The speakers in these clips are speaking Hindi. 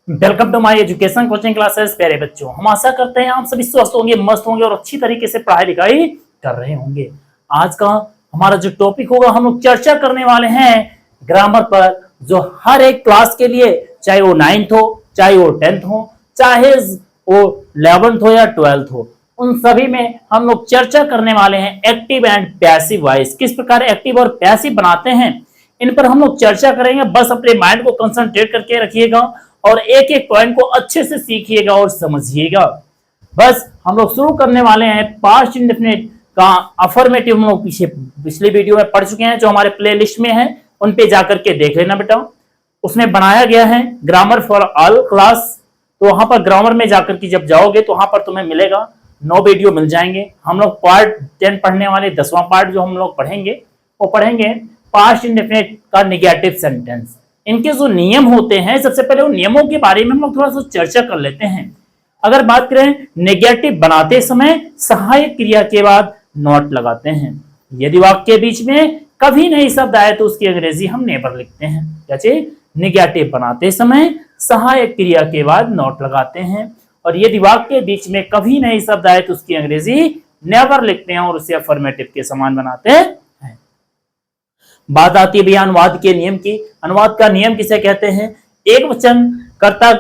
Welcome to my education coaching classes. प्यारे बच्चों, हम आशा करते हैं आप सभी स्वस्थ होंगे, मस्त होंगे और अच्छी तरीके से पढ़ाई लिखाई कर रहे होंगे। आज का हमारा जो टॉपिक होगा, हम लोग चर्चा करने वाले हैं ग्रामर पर, जो हर एक क्लास के लिए, चाहे वो 9th हो, चाहे वो 10th हो, चाहे वो 11th हो या 12th हो, उन सभी में हम लोग चर्चा करने वाले हैं एक्टिव एंड पैसिव वॉइस, किस प्रकार एक्टिव और पैसिव बनाते हैं, इन पर हम लोग चर्चा करेंगे। बस अपने माइंड को कंसंट्रेट करके रखिएगा और एक एक पॉइंट को अच्छे से सीखिएगा और समझिएगा। बस हम लोग शुरू करने वाले हैं। पास्ट इंडेफिनिट का अफर्मेटिव हम लोग पिछले वीडियो में पढ़ चुके हैं, जो हमारे प्लेलिस्ट में है, उन पे जाकर के देख लेना बेटा। उसमें बनाया गया है ग्रामर फॉर ऑल क्लास, तो वहां पर ग्रामर में जाकर के जब जाओगे तो वहां पर तुम्हें मिलेगा 9 वीडियो मिल जाएंगे। हम लोग पार्ट 10 पढ़ने वाले, 10वां पार्ट जो हम लोग पढ़ेंगे वो पढ़ेंगे पास्ट इंडेफिनिट का नेगेटिव सेंटेंस। इनके जो नियम होते हैं, सबसे पहले उन नियमों के बारे में हम लोग थोड़ा सा चर्चा कर लेते हैं। अगर बात करें, नेगेटिव बनाते समय सहायक क्रिया के बाद नॉट लगाते हैं। यदि वाक्य के बीच में कभी नई शब्द आए तो उसकी अंग्रेजी हम नेवर लिखते हैं। क्या चीज? नेगेटिव बनाते समय सहायक क्रिया के बाद नॉट लगाते हैं, और यदि वाक्य के बीच में कभी नई शब्द आए तो उसकी अंग्रेजी नेवर लिखते हैं और उसे अफर्मेटिव के समान बनाते हैं। बात आती है भैया अनुवाद के नियम की। अनुवाद का नियम किसे कहते हैं? एक वचन कर्ता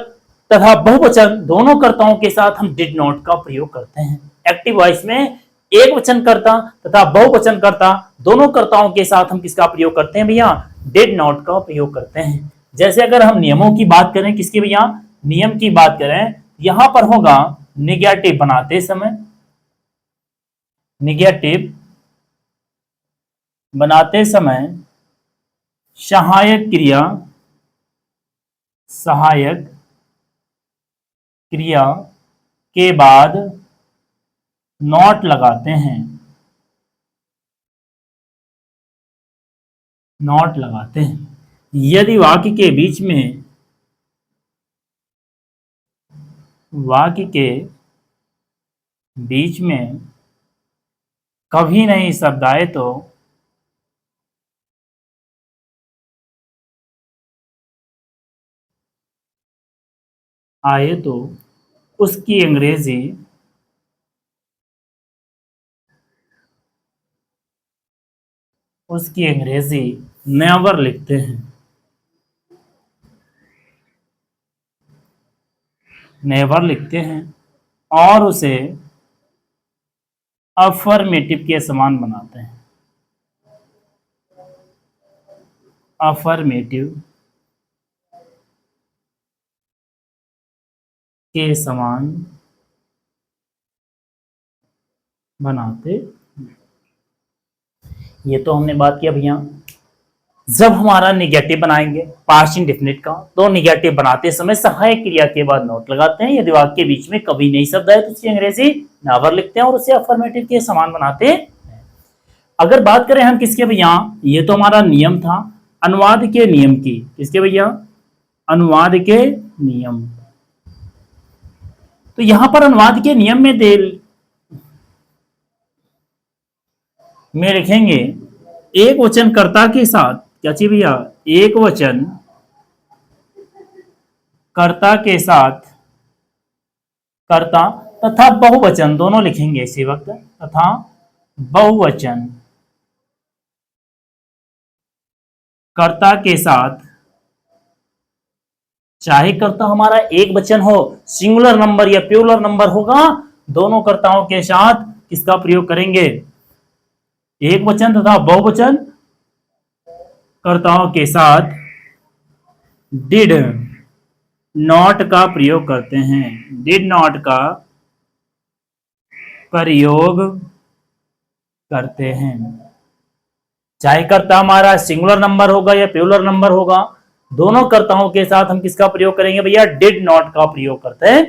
तथा बहुवचन दोनों कर्ताओं के साथ हम डिड नॉट का प्रयोग करते हैं। एक्टिव वॉइस में एक वचन कर्ता तथा बहुवचन कर्ता दोनों कर्ताओं के साथ हम किसका प्रयोग करते हैं भैया? डिड नॉट का प्रयोग करते हैं। जैसे अगर हम नियमों की बात करें, किसकी भैया? नियम की बात करें, यहां पर होगा नेगेटिव बनाते समय, नेगेटिव बनाते समय सहायक क्रिया, सहायक क्रिया के बाद नॉट लगाते हैं, नॉट लगाते हैं। यदि वाक्य के बीच में, वाक्य के बीच में कभी नहीं शब्द आए तो उसकी अंग्रेजी नेवर लिखते हैं, नेवर लिखते हैं और उसे अफर्मेटिव के समान बनाते हैं, अफर्मेटिव के समान बनाते। ये तो हमने बात किया भैया जब हमारा नेगेटिव बनाएंगे पास्ट इंडेफिनिट का, तो नेगेटिव बनाते समय सहायक क्रिया के बाद नॉट लगाते हैं। यदि वाक्य के बीच में कभी नई शब्द आए तो उसकी अंग्रेजी नेवर लिखते हैं और उसे अफर्मेटिव के समान बनाते हैं। अगर बात करें हम किसके भैया, ये तो हमारा नियम था अनुवाद के नियम की। किसके भैया? अनुवाद के नियम। तो यहां पर अनुवाद के नियम में लिखेंगे एक वचन कर्ता के साथ, क्या चाहिए भैया? एक वचन कर्ता के साथ कर्ता तथा बहुवचन दोनों लिखेंगे इसी वक्त, तथा बहुवचन कर्ता के साथ, चाहे कर्ता हमारा एक वचन हो, सिंगुलर नंबर या प्लूरल नंबर होगा, दोनों कर्ताओं के साथ किसका प्रयोग करेंगे? एक वचन तथा बहुवचन कर्ताओं के साथ डिड नॉट का प्रयोग करते हैं, डिड नॉट का प्रयोग करते हैं। चाहे कर्ता हमारा सिंगुलर नंबर होगा या प्लूरल नंबर होगा, दोनों कर्ताओं के साथ हम किसका प्रयोग करेंगे भैया? डिड नॉट का प्रयोग करते हैं।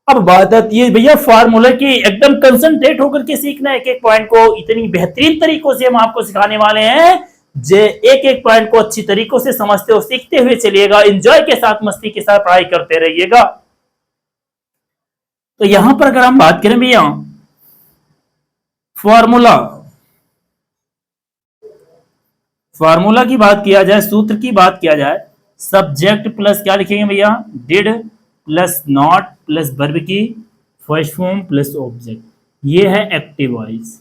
अब बात आती है भैया फार्मूला की। एकदम कंसंट्रेट होकर के सीखना है, एक एक पॉइंट को इतनी बेहतरीन तरीकों से हम आपको सिखाने वाले हैं, जे एक एक पॉइंट को अच्छी तरीकों से समझते हो, सीखते हुए चलिएगा, एंजॉय के साथ, मस्ती के साथ पढ़ाई करते रहिएगा। तो यहां पर अगर हम बात करें भैया फॉर्मूला, फार्मूला की बात किया जाए, सूत्र की बात किया जाए, सब्जेक्ट प्लस क्या लिखेंगे भैया, did plus not plus verb की फर्स्ट फॉर्म प्लस ऑब्जेक्ट, ये है एक्टिव वॉइस।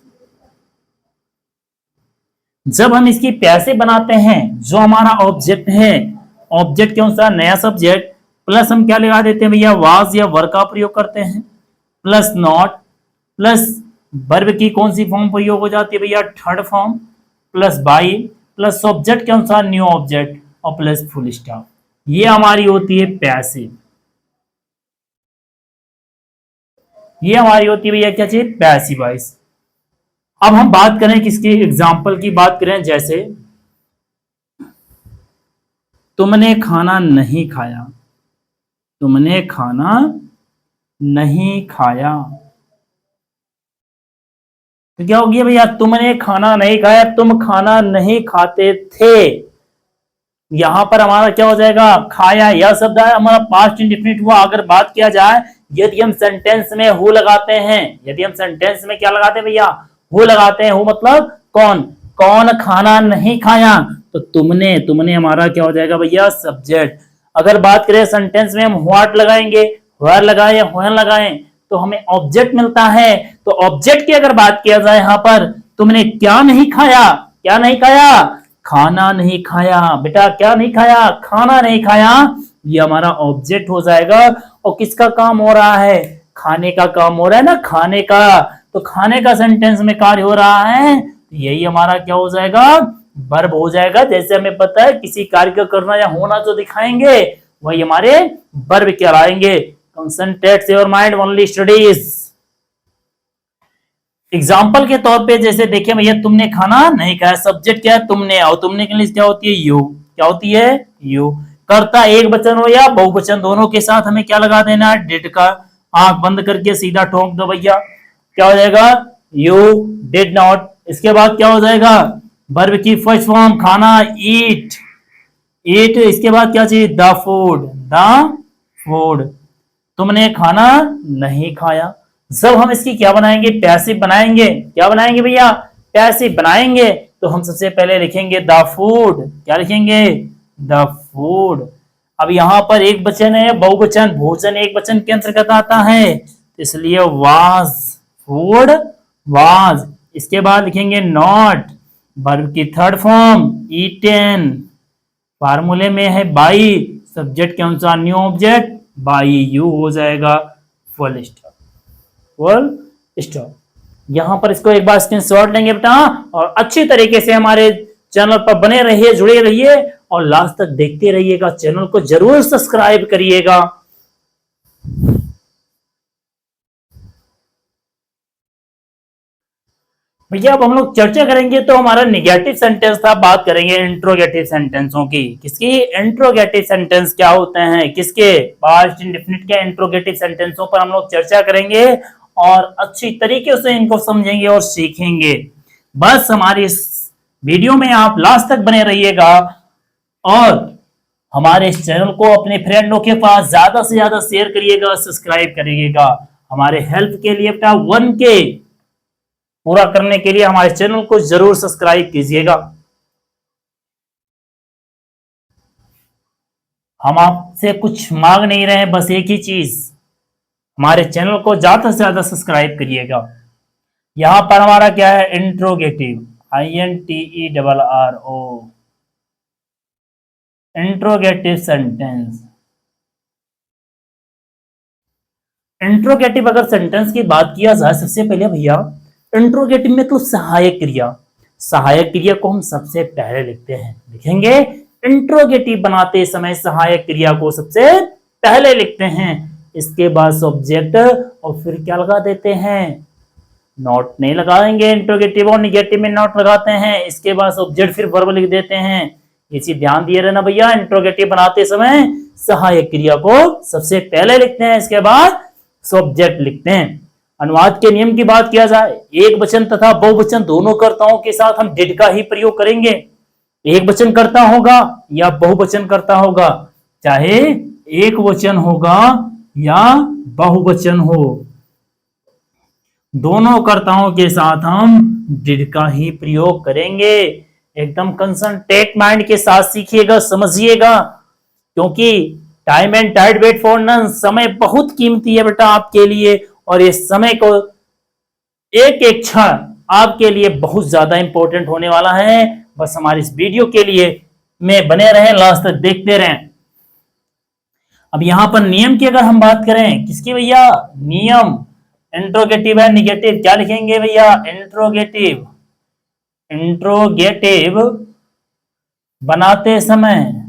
जब हम इसकी पैसे बनाते हैं, जो हमारा ऑब्जेक्ट है, ऑब्जेक्ट के अनुसार नया सब्जेक्ट प्लस हम क्या लगा देते हैं भैया, वाज या वर का प्रयोग करते हैं, प्लस नॉट प्लस वर्ब की कौन सी फॉर्म प्रयोग हो जाती है भैया, third form, plus by plus object के अनुसार न्यू ऑब्जेक्ट और प्लस फुल स्टॉप। ये हमारी होती है पैसिव। ये हमारी होती है भैया क्या चीज, पैसिव वॉइस। अब हम बात करें किसकी, एग्जाम्पल की बात करें, जैसे तुमने खाना नहीं खाया, तुमने खाना नहीं खाया, तो क्या हो गया भैया, तुमने खाना नहीं खाया, तुम खाना नहीं खाते थे। यहां पर हमारा क्या हो जाएगा, खाया, यह शब्द है हमारा पास्ट इंडेफिनिट हुआ। अगर बात किया जाए, यदि हम सेंटेंस में हु लगाते हैं, यदि हम सेंटेंस में क्या लगाते हैं भैया, हु लगाते हैं, हु मतलब कौन, कौन खाना नहीं खाया, तो तुमने, तुमने हमारा क्या हो जाएगा भैया, सब्जेक्ट। अगर बात करें सेंटेंस में हम व्हाट लगाएंगे, व्हेयर लगाएं या व्हेन लगाएं, तो हमें ऑब्जेक्ट मिलता है। तो ऑब्जेक्ट की अगर बात किया जाए, यहां पर तुमने क्या नहीं खाया, क्या नहीं खाया, खाना नहीं खाया, बेटा क्या नहीं खाया, खाना नहीं खाया, ये हमारा ऑब्जेक्ट हो जाएगा। और किसका काम हो रहा है, खाने का काम हो रहा है ना, खाने का, तो खाने का सेंटेंस में कार्य हो रहा है, तो यही हमारा क्या हो जाएगा, वर्ब हो जाएगा। जैसे हमें पता है किसी कार्य का करना या होना जो दिखाएंगे, वही हमारे वर्ब कहलाएंगे। Concentrate your mind only studies. Example के तौर पे जैसे देखिए भैया, तुमने खाना नहीं खाया, सब्जेक्ट क्या है, तुमने, और तुमने के लिए क्या होती है, यू, क्या होती है, यू। कर्ता एक वचन हो या बहुवचन, दोनों के साथ हमें क्या लगा देना है, डिड का। आंख बंद करके सीधा ठोक दो भैया, क्या हो जाएगा, यू डिड नॉट। इसके बाद क्या हो जाएगा, वर्ब की फर्स्ट फॉर्म खाना, ईट, ईट। इसके बाद क्या चाहिए, द फूड, द फूड। तुमने खाना नहीं खाया। जब हम इसकी क्या बनाएंगे, पैसिव बनाएंगे, क्या बनाएंगे भैया, पैसिव बनाएंगे, तो हम सबसे पहले लिखेंगे द फूड, क्या लिखेंगे, द फूड। अब यहां पर एक वचन है, बहुवचन, भोजन एक वचन के अंतर्गत आता है, इसलिए वाज, फूड वाज। इसके बाद लिखेंगे नॉट, वर्ब की थर्ड फॉर्म, ईटेन, फार्मूले में है बाई, सब्जेक्ट के अनुसार न्यू ऑब्जेक्ट, बाई यू हो जाएगा, फुल स्टॉप, फुल स्टॉप। यहां पर इसको एक बार स्क्रीनशॉट लेंगे बेटा, और अच्छी तरीके से हमारे चैनल पर बने रहिए, जुड़े रहिए और लास्ट तक देखते रहिएगा। चैनल को जरूर सब्सक्राइब करिएगा। भैया अब हम लोग चर्चा करेंगे, तो हमारा निगेटिव सेंटेंस था, बात करेंगे इंट्रोगेटिव सेंटेंसों की। किसकी, इंट्रोगेटिव सेंटेंस क्या होते हैं, किसके, पास्ट इंडेफिनिट के इंट्रोगेटिव सेंटेंसों पर हम लोग चर्चा करेंगे और अच्छी तरीके से इनको समझेंगे और सीखेंगे। बस हमारी इस वीडियो में आप लास्ट तक बने रहिएगा और हमारे इस चैनल को अपने फ्रेंडों के पास ज्यादा से ज्यादा शेयर करिएगा, सब्सक्राइब करिएगा। हमारे हेल्प के लिए बेटा 1K पूरा करने के लिए हमारे चैनल को जरूर सब्सक्राइब कीजिएगा। हम आपसे कुछ मांग नहीं रहे हैं, बस एक ही चीज, हमारे चैनल को ज्यादा से ज्यादा सब्सक्राइब करिएगा। यहां पर हमारा क्या है, interrogative, INTERRO, interrogative sentence. Interrogative अगर सेंटेंस की बात किया जाए, सबसे पहले भैया इंट्रोगेटिव में तो सहायक क्रिया, सहायक क्रिया को हम सबसे पहले लिखते हैं, लिखेंगे इंट्रोगेटिव बनाते समय सहायक क्रिया को सबसे पहले लिखते हैं। इसके बाद सब्जेक्ट और फिर क्या लगा देते हैं, नॉट नहीं लगाएंगे, इंट्रोगेटिव और निगेटिव में नॉट लगाते हैं। इसके बाद सब्जेक्ट फिर वर्ब लिख देते हैं। ये चीज ध्यान दिए रहना भैया, इंट्रोगेटिव बनाते समय सहायक क्रिया को सबसे पहले लिखते हैं, इसके बाद सब्जेक्ट लिखते हैं। अनुवाद के नियम की बात किया जाए, एक वचन तथा बहुवचन दोनों कर्ताओं के साथ हम डिड का ही प्रयोग करेंगे। एक वचन कर्ता होगा या बहुवचन कर्ता होगा, चाहे एक वचन होगा या बहुवचन हो, दोनों कर्ताओं के साथ हम डिड का ही प्रयोग करेंगे। एकदम कंसंट्रेट माइंड के साथ सीखिएगा, समझिएगा। क्योंकि time and tide wait for none, समय बहुत कीमती है बेटा आपके लिए, और इस समय को एक एक क्षण आपके लिए बहुत ज्यादा इंपॉर्टेंट होने वाला है। बस हमारी इस वीडियो के लिए में बने रहें, लास्ट तक देखते रहें। अब यहां पर नियम की अगर हम बात करें, किसकी भैया, नियम, इंट्रोगेटिव है निगेटिव, क्या लिखेंगे भैया, इंट्रोगेटिव। इंट्रोगेटिव बनाते समय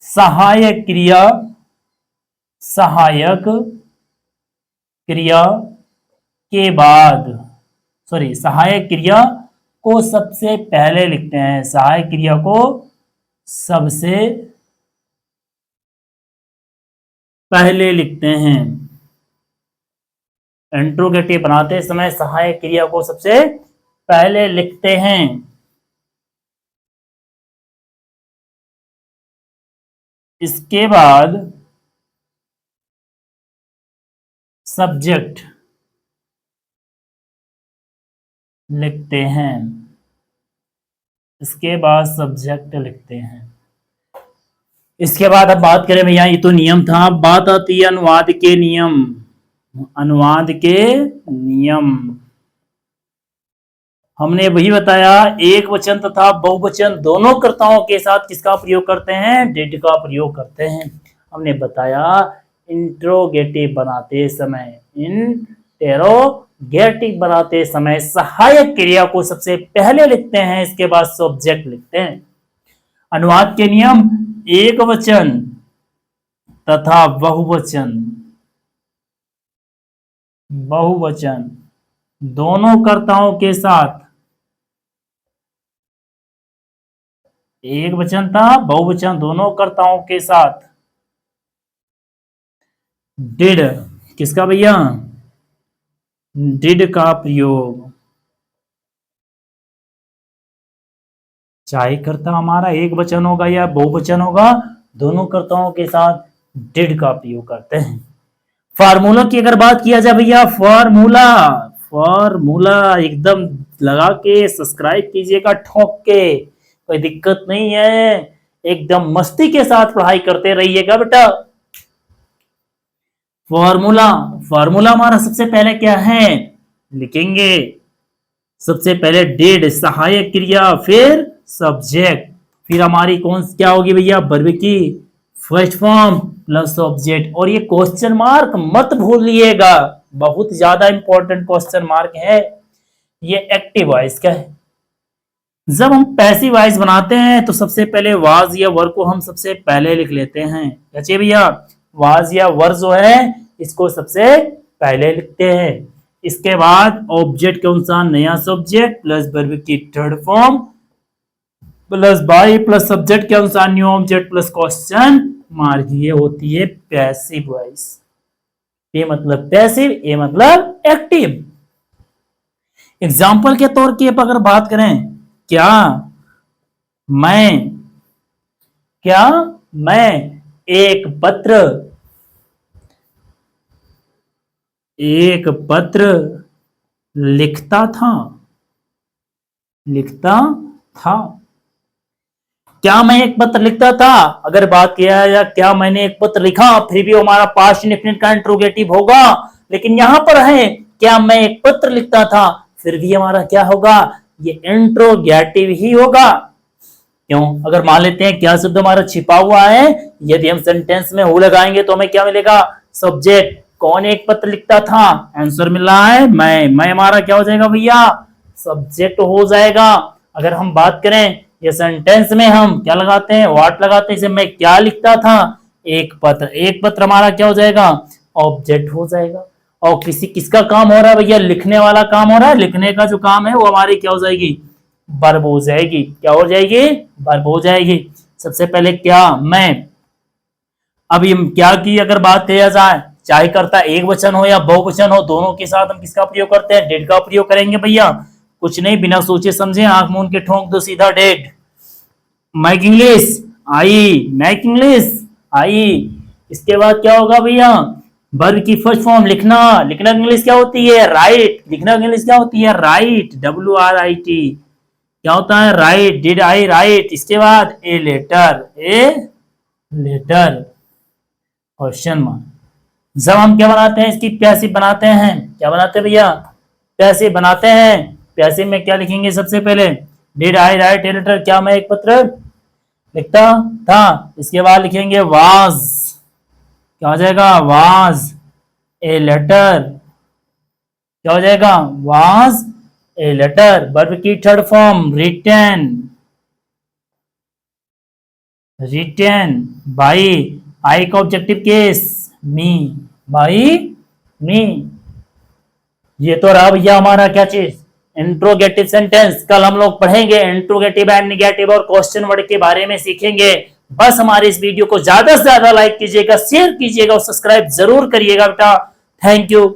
सहायक क्रिया, सहायक क्रिया के बाद, सॉरी, सहायक क्रिया को सबसे पहले लिखते हैं, सहायक क्रिया को सबसे पहले लिखते हैं। इंट्रोगेटिव बनाते समय सहायक क्रिया को सबसे पहले लिखते हैं। इसके बाद सब्जेक्ट लिखते हैं, इसके बाद सब्जेक्ट लिखते हैं। इसके बाद अब बात करें भैया, ये तो नियम था, अब बात आती है अनुवाद के नियम। अनुवाद के नियम हमने वही बताया, एक वचन तथा बहुवचन दोनों कर्ताओं के साथ किसका प्रयोग करते हैं, डिड का प्रयोग करते हैं। हमने बताया इंट्रोगेटिव बनाते समय, इंटेरोगेटिव बनाते समय सहायक क्रिया को सबसे पहले लिखते हैं, इसके बाद सब्जेक्ट लिखते हैं। अनुवाद के नियम, एक वचन तथा बहुवचन, बहुवचन दोनों कर्ताओं के साथ, एक वचन था बहुवचन दोनों कर्ताओं के साथ डिड, किसका भैया, डिड का प्रयोग, चाहे कर्ता हमारा एक वचन होगा या बहुवचन होगा, दोनों कर्ताओं के साथ डिड का प्रयोग करते हैं। फार्मूला की अगर बात किया जाए भैया, फार्मूला, फार्मूला एकदम लगा के सब्सक्राइब कीजिएगा ठोक के, कोई दिक्कत नहीं है, एकदम मस्ती के साथ पढ़ाई करते रहिएगा बेटा। फॉर्मूला, फॉर्मूला हमारा सबसे पहले क्या है, लिखेंगे सबसे पहले डिड सहायक क्रिया, फिर सब्जेक्ट, फिर हमारी कौन क्या होगी भैया, वर्ब की फर्स्ट फॉर्म प्लस ऑब्जेक्ट। और ये क्वेश्चन मार्क मत भूलिएगा, बहुत ज्यादा इंपॉर्टेंट क्वेश्चन मार्क है। ये एक्टिव वॉइस का है। जब हम पैसिव वॉइस बनाते हैं तो सबसे पहले वाज या वर को हम सबसे पहले लिख लेते हैं। अच्छा भैया, वाज या वर जो है इसको सबसे पहले लिखते हैं। इसके बाद ऑब्जेक्ट के अनुसार नया सब्जेक्ट प्लस वर्ब की third form plus by plus subject के अनुसार new object plus question mark, ये होती है पैसिव वॉइस। ये मतलब पैसिव, ये मतलब एक्टिव। एग्जाम्पल के तौर की अगर बात करें, क्या मैं एक पत्र लिखता था, क्या मैं एक पत्र लिखता था, अगर बात किया जाए क्या मैंने एक पत्र लिखा, फिर भी हमारा पास्ट इंडेफिनिट का इंट्रोगेटिव होगा। लेकिन यहां पर है क्या मैं एक पत्र लिखता था, फिर भी हमारा क्या होगा, ये इंट्रोगेटिव ही होगा। क्यों, अगर मान लेते हैं क्या शब्द हमारा छिपा हुआ है, यदि हम सेंटेंस में हु लगाएंगे तो हमें क्या मिलेगा, सब्जेक्ट। कौन एक पत्र लिखता था, आंसर मिल रहा है मैं हमारा क्या हो जाएगा भैया, सब्जेक्ट हो जाएगा। अगर हम बात करें ये सेंटेंस में हम क्या लगाते हैं, व्हाट लगाते हैं, इसे मैं क्या लिखता था, एक पत्र हमारा क्या हो जाएगा, ऑब्जेक्ट हो जाएगा। और किसका काम हो रहा है भैया, लिखने वाला काम हो रहा है, लिखने का जो काम है वो हमारी क्या हो जाएगी, वर्ब हो जाएगी। क्या हो जाएगी, वर्ब हो जाएगी। सबसे पहले क्या, मैं। अब ये क्या की अगर बात किया जाए, चाहे करता एक वचन हो या बहुवचन हो, दोनों के साथ हम किसका प्रयोग करते हैं, डिड का प्रयोग करेंगे भैया। कुछ नहीं, बिना सोचे समझे आंख मूंद के ठोक दो सीधा डिड। Mac English I. इसके बाद क्या होगा भैया, वर्ब की फर्स्ट फॉर्म लिखना इंग्लिश क्या होती है, राइट। लिखना इंग्लिश क्या होती है, राइट, WRIT। क्या होता है? Write, did I write. इसके बाद a letter, a letter, question mark. जब हम क्या बनाते हैं, इसकी पैसिव बनाते हैं, क्या बनाते हैं भैया? पैसिव बनाते हैं। पैसिव में क्या लिखेंगे सबसे पहले? Did I write a letter, क्या मैं एक पत्र लिखता था? इसके बाद लिखेंगे वाज, क्या हो जाएगा? वाज ए लेटर, क्या हो जाएगा? Was a letter. वर्ब की third form written, written by, I का objective case me, by me. ये तो रहा भैया हमारा क्या चीज? Interrogative sentence. कल हम लोग पढ़ेंगे इंट्रोगेटिव एंड नेगेटिव और क्वेश्चन वर्ड के बारे में सीखेंगे। बस हमारे इस वीडियो को ज्यादा से ज्यादा लाइक कीजिएगा, शेयर कीजिएगा और सब्सक्राइब जरूर करिएगा बेटा। Thank you.